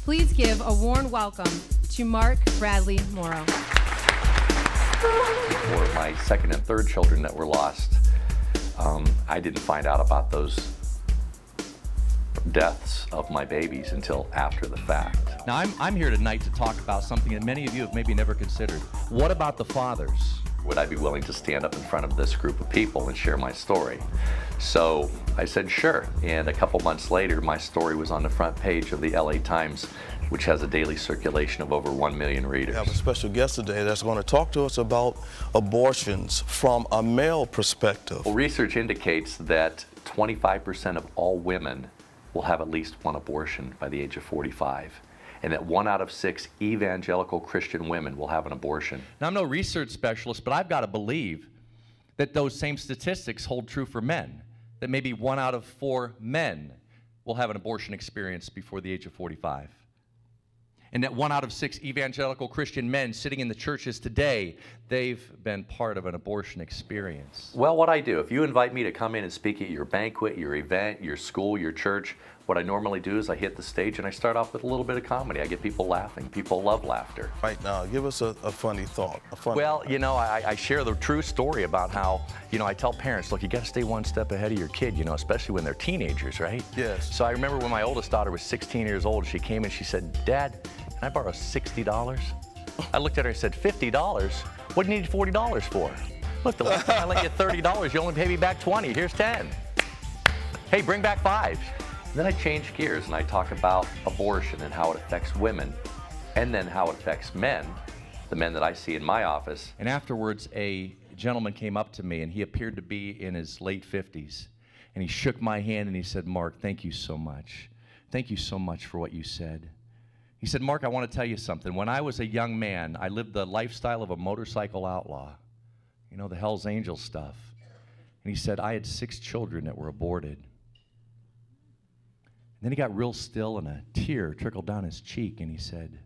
Please give a warm welcome to Mark Bradley Morrow. For my second and third children that were lost, I didn't find out about those deaths of my babies until after the fact. Now, I'm here tonight to talk about something that many of you have maybe never considered. What about the fathers? Would I be willing to stand up in front of this group of people and share my story? So I said sure, and a couple months later my story was on the front page of the LA Times, which has a daily circulation of over 1 million readers. We have a special guest today that's going to talk to us about abortions from a male perspective. Well, research indicates that 25% of all women will have at least one abortion by the age of 45. And that 1 out of 6 evangelical Christian women will have an abortion. Now, I'm no research specialist, but I've got to believe that those same statistics hold true for men, that maybe 1 out of 4 men will have an abortion experience before the age of 45. And that 1 out of 6 evangelical Christian men sitting in the churches today, they've been part of an abortion experience. Well, what I do, if you invite me to come in and speak at your banquet, your event, your school, your church, what I normally do is I hit the stage and I start off with a little bit of comedy. I get people laughing. People love laughter. Right now, give us a funny thought. Well, you know, I share the true story about how, you know, I tell parents, look, you got to stay one step ahead of your kid, you know, especially when they're teenagers, right? Yes. So I remember when my oldest daughter was 16 years old, she came and she said, Dad, can I borrow $60? I looked at her and said, $50? What do you need $40 for? Look, the last time I lent you $30, you only pay me back 20. Here's 10. Hey, bring back 5. Then I change gears and I talk about abortion and how it affects women, and then how it affects men, the men that I see in my office. And afterwards, a gentleman came up to me, and he appeared to be in his late 50s. And he shook my hand and he said, Mark, thank you so much. Thank you so much for what you said. He said, Mark, I want to tell you something. When I was a young man, I lived the lifestyle of a motorcycle outlaw. You know, the Hells Angels stuff. And he said, I had 6 children that were aborted. Then he got real still and a tear trickled down his cheek and he said,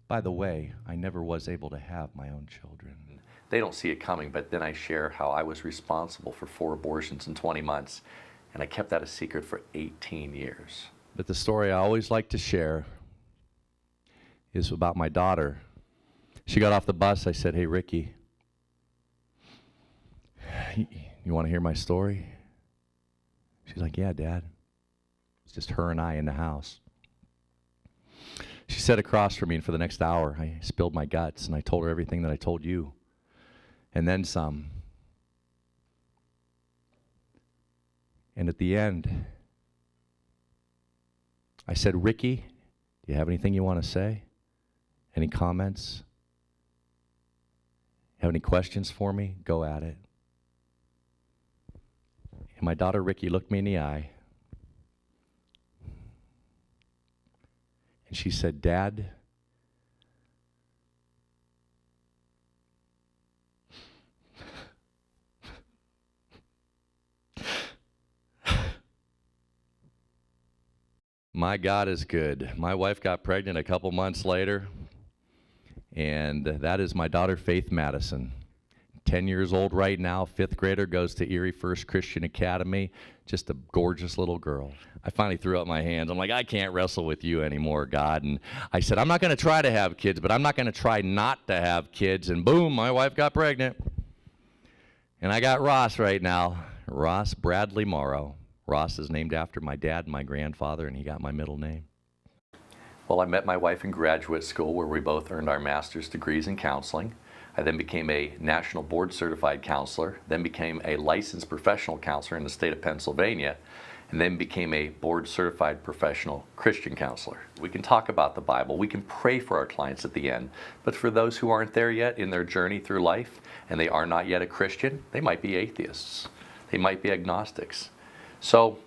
by the way, I never was able to have my own children. They don't see it coming, but then I share how I was responsible for 4 abortions in 20 months, and I kept that a secret for 18 years. But the story I always like to share is about my daughter. She got off the bus. I said, hey, Ricky, you want to hear my story? She's like, yeah, Dad. It's just her and I in the house. She sat across from me, and for the next hour, I spilled my guts, and I told her everything that I told you, and then some. And at the end, I said, Ricky, do you have anything you want to say? Any comments? Have any questions for me? Go at it. And my daughter, Ricky, looked me in the eye. And she said, Dad, my God is good. My wife got pregnant a couple months later, and that is my daughter, Faith Madison. 10 years old right now, 5th grader, goes to Erie First Christian Academy, just a gorgeous little girl. I finally threw up my hands. I'm like, I can't wrestle with you anymore, God. And I said, I'm not going to try to have kids, but I'm not going to try not to have kids. And boom, my wife got pregnant. And I got Ross right now, Ross Bradley Morrow. Ross is named after my dad and my grandfather, and he got my middle name. Well, I met my wife in graduate school where we both earned our master's degrees in counseling. I then became a national board certified counselor, then became a licensed professional counselor in the state of Pennsylvania, and then became a board certified professional Christian counselor. We can talk about the Bible, we can pray for our clients at the end, but for those who aren't there yet in their journey through life and they are not yet a Christian, they might be atheists, they might be agnostics. So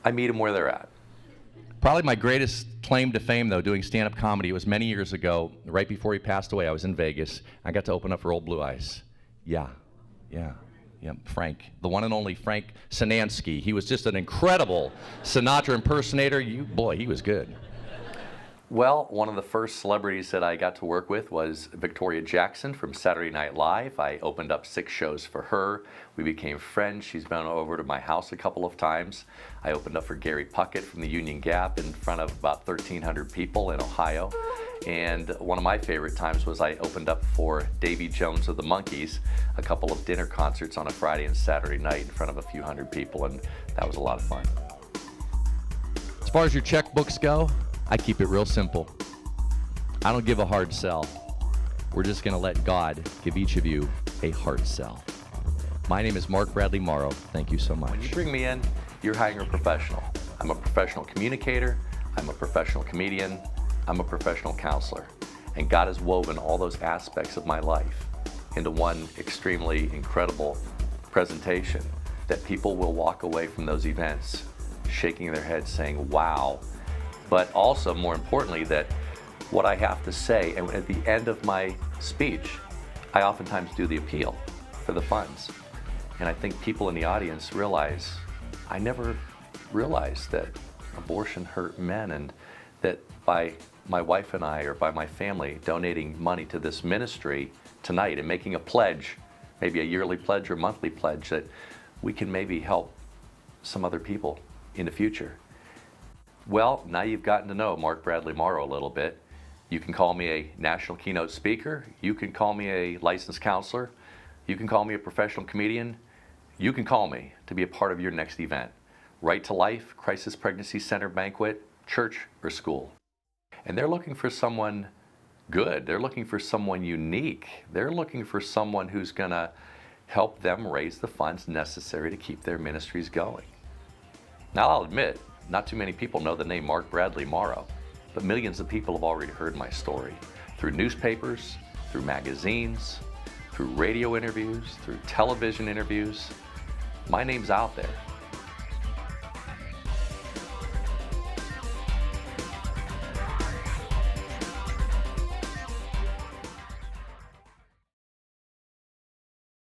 I meet them where they're at. Probably my greatest claim to fame, though, doing stand-up comedy, it was many years ago, right before he passed away. I was in Vegas. I got to open up for Old Blue Eyes. Yeah, Frank, the one and only Frank Sinansky. He was just an incredible Sinatra impersonator. Boy, he was good. Well, one of the first celebrities that I got to work with was Victoria Jackson from Saturday Night Live. I opened up 6 shows for her. We became friends. She's been over to my house a couple of times. I opened up for Gary Puckett from the Union Gap in front of about 1,300 people in Ohio. And one of my favorite times was I opened up for Davy Jones of the Monkees, a couple of dinner concerts on a Friday and Saturday night in front of a few hundred people, and that was a lot of fun. As far as your checkbooks go, I keep it real simple. I don't give a hard sell. We're just going to let God give each of you a hard sell. My name is Mark Bradley Morrow. Thank you so much. When you bring me in, you're hiring a professional. I'm a professional communicator. I'm a professional comedian. I'm a professional counselor. And God has woven all those aspects of my life into one extremely incredible presentation that people will walk away from those events shaking their heads saying, wow. But also, more importantly, that what I have to say, and at the end of my speech, I oftentimes do the appeal for the funds. And I think people in the audience realize, I never realized that abortion hurt men, and that by my wife and I, or by my family, donating money to this ministry tonight and making a pledge, maybe a yearly pledge or monthly pledge, that we can maybe help some other people in the future. Well, now you've gotten to know Mark Bradley Morrow a little bit. You can call me a national keynote speaker. You can call me a licensed counselor. You can call me a professional comedian. You can call me to be a part of your next event. Right to Life, Crisis Pregnancy Center banquet, church, or school. And they're looking for someone good. They're looking for someone unique. They're looking for someone who's going to help them raise the funds necessary to keep their ministries going. Now, I'll admit, not too many people know the name Mark Bradley Morrow, but millions of people have already heard my story through newspapers, through magazines, through radio interviews, through television interviews. My name's out there.